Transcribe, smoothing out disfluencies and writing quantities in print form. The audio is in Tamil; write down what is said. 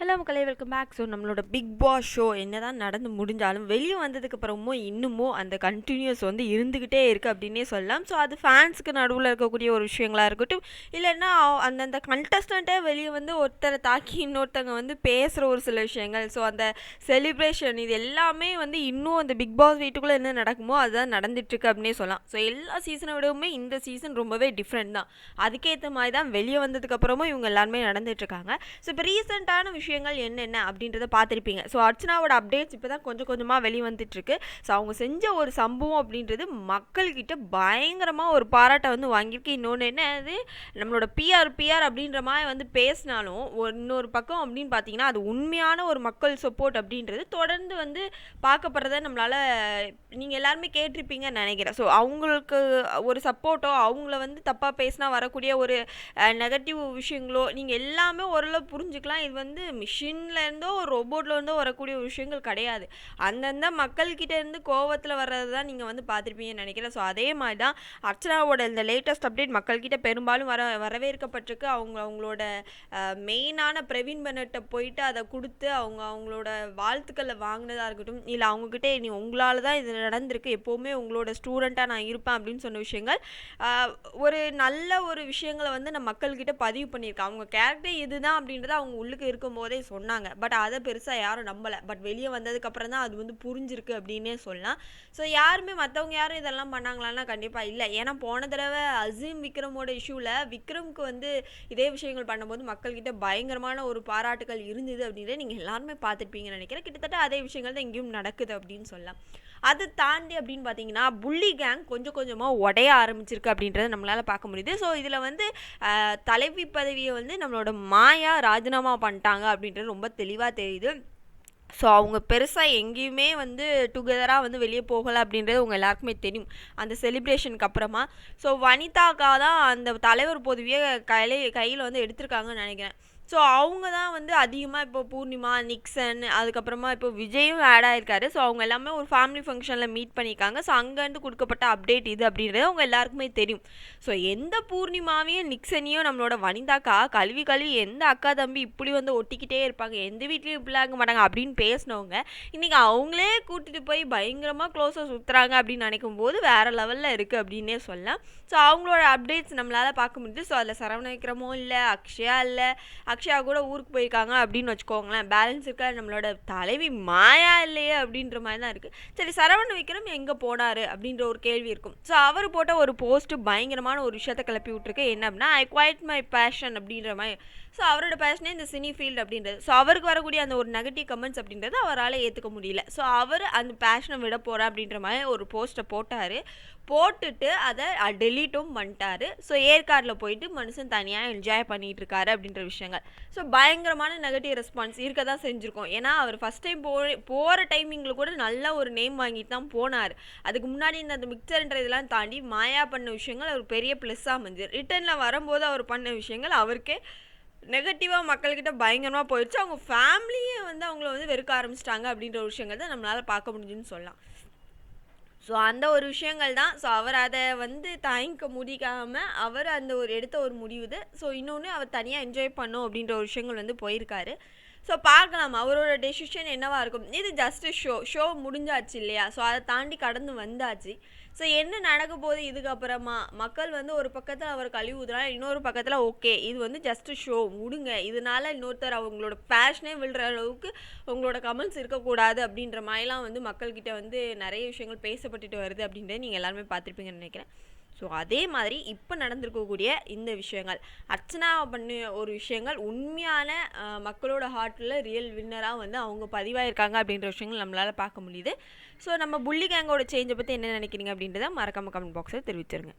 ஹலோ மக்களே, வெல்கம் பேக். ஸோ நம்மளோட பிக் பாஸ் ஷோ என்னதான் நடந்து முடிஞ்சாலும் வெளியே வந்ததுக்கு அப்புறமும் இன்னமும் அந்த கண்டினியூஸ் வந்து இருந்துக்கிட்டே இருக்குது அப்படின்னே சொல்லலாம். ஸோ அது ஃபேன்ஸுக்கு நடுவில் இருக்கக்கூடிய ஒரு விஷயங்களாக இருக்கட்டும், இல்லைன்னா அந்தந்த கண்டஸ்டண்ட்டே வெளியே வந்து ஒருத்தரை தாக்கி இன்னொருத்தங்க வந்து பேசுகிற ஒரு சில விஷயங்கள், ஸோ அந்த செலிப்ரேஷன், இது எல்லாமே வந்து இன்னும் அந்த பிக் பாஸ் வீட்டுக்குள்ளே என்ன நடக்குமோ அதுதான் நடந்துட்டுருக்கு அப்படின்னே சொல்லலாம். ஸோ எல்லா சீசனை விடவுமே இந்த சீசன் ரொம்பவே டிஃப்ரெண்ட் தான். அதுக்கேற்ற மாதிரி தான் வெளியே வந்ததுக்கப்புறமும் இவங்க எல்லாருமே நடந்துட்டுருக்காங்க. ஸோ இப்போ ரீசெண்டான விஷயங்கள் என்னென்ன அப்படின்றத பார்த்துருப்பீங்க. ஸோ அர்ச்சனாவோட அப்டேட்ஸ் இப்போ தான் கொஞ்சம் கொஞ்சமாக வெளியே வந்துட்டுருக்கு. ஸோ அவங்க செஞ்ச ஒரு சம்பவம் அப்படின்றது மக்கள்கிட்ட பயங்கரமாக ஒரு பாராட்டை வந்து வாங்கியிருக்கு. இன்னொன்று என்ன, அது நம்மளோட பிஆர் அப்படின்ற மாதிரி வந்து பேசினாலும் இன்னொரு பக்கம் அப்படின்னு பார்த்தீங்கன்னா அது உண்மையான ஒரு மக்கள் சப்போர்ட் அப்படின்றது தொடர்ந்து வந்து பார்க்கப்படுறத நம்மளால் நீங்கள் எல்லாருமே கேட்டிருப்பீங்கன்னு நினைக்கிறேன். ஸோ அவங்களுக்கு ஒரு சப்போர்ட்டோ, அவங்கள வந்து தப்பாக பேசினா வரக்கூடிய ஒரு நெகட்டிவ் விஷயங்களோ நீங்கள் எல்லாமே ஓரளவு புரிஞ்சுக்கலாம். இது வந்து மிஷின்லேருந்தோ ஒரு ரோபோட்லேருந்தோ வரக்கூடிய ஒரு விஷயங்கள் கிடையாது. அந்தந்த மக்கள்கிட்ட இருந்து கோவத்தில் வர்றது தான் நீங்கள் வந்து பார்த்துருப்பீங்கன்னு நினைக்கிறேன். ஸோ அதே மாதிரி தான் அர்ச்சனாவோட இந்த லேட்டஸ்ட் அப்டேட் மக்கள்கிட்ட பெரும்பாலும் வரவேற்கப்பட்டிருக்கு. அவங்களோட மெயினான பிரவீன் பெனட்டை போயிட்டு அதை கொடுத்து அவங்களோட வாழ்த்துக்களை வாங்கினதாக இருக்கட்டும், இல்லை அவங்கக்கிட்ட நீ உங்களால் தான் இது நடந்திருக்கு, எப்போவுமே உங்களோட ஸ்டூடெண்ட்டாக நான் இருப்பேன் அப்படின்னு சொன்ன விஷயங்கள் ஒரு நல்ல ஒரு விஷயங்களை வந்து நான் மக்கள்கிட்ட பதிவு பண்ணியிருக்கேன். அவங்க கேரக்டர் இதுதான் அப்படின்றத அவங்க உள்ளுக்கு இருக்கும்போதே சொன்னாங்க. பட் அதை பெருசாக யாரும் நம்பலை. பட் வெளியே வந்ததுக்கப்புறம் தான் அது வந்து புரிஞ்சிருக்கு அப்படின்னே சொல்லலாம். ஸோ யாருமே மற்றவங்க யாரும் இதெல்லாம் பண்ணாங்களான்னா கண்டிப்பாக இல்லை. ஏன்னா போன தடவை அசீம் விக்ரமோட இஷ்யூவில் விக்ரம்க்கு வந்து இதே விஷயங்கள் பண்ணும்போது மக்கள்கிட்ட பயங்கரமான ஒரு பாராட்டுகள் இருந்தது அப்படின்றத நீங்கள் எல்லாருமே பார்த்துருப்பீங்கன்னு நினைக்கிறேன். கிட்டத்தட்ட அதே விஷயங்கள் தான் இங்கேயும் நடக்குது அப்படின்னு சொல்லலாம். அதை தாண்டி அப்படின்னு பார்த்தீங்கன்னா புள்ளி கேங் கொஞ்சம் கொஞ்சமாக உடைய ஆரம்பிச்சிருக்கு அப்படின்றத நம்மளால் பார்க்க முடியுது. ஸோ இதில் வந்து தலைவி பதவியை வந்து நம்மளோட மாயா ராஜினாமா பண்ணிட்டாங்க அப்படின்றது ரொம்ப தெளிவாக தெரியுது. ஸோ அவங்க பெருசாக எங்கேயுமே வந்து டுகெதராக வந்து வெளியே போகலை அப்படின்றது உங்கள் எல்லாருக்குமே தெரியும் அந்த செலிப்ரேஷனுக்கு அப்புறமா. ஸோ வனிதாக்கா தான் அந்த தலைவர் பதவியை கையில் வந்து எடுத்திருக்காங்கன்னு நினைக்கிறேன். ஸோ அவங்க தான் வந்து அதிகமாக இப்போ பூர்ணிமா, நிக்சன், அதுக்கப்புறமா இப்போ விஜயும் ஆட் ஆகிருக்காரு. ஸோ அவங்க எல்லாமே ஒரு ஃபேமிலி ஃபங்க்ஷனில் மீட் பண்ணியிருக்காங்க. ஸோ அங்கேருந்து கொடுக்கப்பட்ட அப்டேட் இது அப்படின்றது அவங்க எல்லாருக்குமே தெரியும். ஸோ எந்த பூர்ணிமாவையும் நிக்சனையும் நம்மளோட வனிதாக்கா கழுவி எந்த அக்கா தம்பி இப்படி வந்து ஒட்டிக்கிட்டே இருப்பாங்க, எந்த வீட்லேயும் இப்படிலாம் இருக்க மாட்டாங்க அப்படின்னு பேசினவங்க இன்றைக்கி அவங்களே கூட்டிகிட்டு போய் பயங்கரமாக க்ளோஸாக சுற்றுறாங்க அப்படின்னு நினைக்கும் போது வேறு லெவலில் இருக்குது அப்படின்னே சொல்லலாம். ஸோ அவங்களோட அப்டேட்ஸ் நம்மளால் பார்க்க முடியுது. ஸோ அதில் சரவண விக்ரமோ இல்லை, அக்ஷயா கூட ஊருக்கு போயிருக்காங்க அப்படின்னு வச்சுக்கோங்களேன். பேலன்ஸ் இருக்கா நம்மளோட தலைவி மாயா இல்லையே அப்படின்ற மாதிரி தான் இருக்குது. சரி, சரவண விக்ரம் எங்கே போனார் அப்படின்ற ஒரு கேள்வி இருக்கும். ஸோ அவர் போட்ட ஒரு போஸ்ட்டு பயங்கரமான ஒரு விஷயத்தை கிளப்பி விட்டுருக்கு. என்ன அப்படின்னா, ஐ குவைட் மை பேஷன் அப்படின்ற மாதிரி. ஸோ அவரோட பேஷனே இந்த சினி ஃபீல்டு அப்படின்றது. ஸோ அவருக்கு வரக்கூடிய அந்த ஒரு நெகட்டிவ் கமெண்ட்ஸ் அப்படின்றது அவரால் ஏற்றுக்க முடியல. ஸோ அவர் அந்த பேஷனை விட போகிறேன் அப்படின்ற மாதிரி ஒரு போஸ்ட்டை போட்டுட்டு அதை டெலீட்டும் பண்ணிட்டாரு. ஸோ ஏற்காடில் போயிட்டு மனுஷன் தனியாக என்ஜாய் பண்ணிகிட்டு இருக்காரு அப்படின்ற விஷயங்கள். ஸோ பயங்கரமான நெகட்டிவ் ரெஸ்பான்ஸ் இருக்க தான் செஞ்சுருக்கோம். ஏன்னா அவர் ஃபஸ்ட் டைம் போகிற டைமிங்கில் கூட நல்ல ஒரு நேம் வாங்கிட்டு தான் போனார். அதுக்கு முன்னாடி இந்த மிக்சர்ன்ற இதெல்லாம் தாண்டி மாயா பண்ண விஷயங்கள் அவர் பெரிய ப்ளஸ்ஸாக அமைஞ்சு ரிட்டர்னில் வரும்போது அவர் பண்ண விஷயங்கள் அவருக்கே நெகட்டிவாக மக்கள்கிட்ட பயங்கரமாக போயிடுச்சு. அவங்க ஃபேமிலியே வந்து அவங்கள வந்து வெறுக்க ஆரம்பிச்சிட்டாங்க அப்படின்ற ஒரு விஷயங்கள் தான் நம்மளால் பார்க்க முடிஞ்சுன்னு சொல்லலாம். ஸோ அந்த ஒரு விஷயங்கள் தான். ஸோ அவர் அதை வந்து தாங்கிக்க முடியாமல் அவர் அந்த ஒரு எடுத்த ஒரு முடிவு. ஸோ இன்னொன்று அவர் தனியாக என்ஜாய் பண்ணும் அப்படின்ற ஒரு விஷயங்கள் வந்து போயிருக்காரு. ஸோ பார்க்கலாம் அவரோட டெசிஷன் என்னவாக இருக்கும். இது ஜஸ்ட்டு ஷோ முடிஞ்சாச்சு இல்லையா. ஸோ அதை தாண்டி கடந்து வந்தாச்சு. ஸோ என்ன நடக்க போகுது இதுக்கப்புறமா, மக்கள் வந்து ஒரு பக்கத்தில் அவர் கழிவு ஊதுறாங்க, இன்னொரு பக்கத்தில் ஓகே இது வந்து ஜஸ்ட்டு ஷோ முடுங்க, இதனால இன்னொருத்தர் அவங்களோட பேஷனே விழுற அளவுக்கு உங்களோட கமெண்ட்ஸ் இருக்கக்கூடாது அப்படின்ற மாதிரிலாம் வந்து மக்கள்கிட்ட வந்து நிறைய விஷயங்கள் பேசப்பட்டுட்டு வருது அப்படின்றத நீங்கள் எல்லாருமே பார்த்துருப்பீங்கன்னு நினைக்கிறேன். ஸோ அதே மாதிரி இப்போ நடந்திருக்கக்கூடிய இந்த விஷயங்கள், அர்ச்சனா பண்ண ஒரு விஷயங்கள் உண்மையான மக்களோட ஹார்ட்டில் ரியல் வின்னராக வந்து அவங்க பதிவாயிருக்காங்க அப்படின்ற விஷயங்கள் நம்மளால் பார்க்க முடியுது. ஸோ நம்ம புள்ளி கேங்கோட சேஞ்சை பற்றி என்ன நினைக்கிறீங்க அப்படின்றத மறக்காமல் கமெண்ட் பாக்ஸில் தெரிவிச்சிருங்க.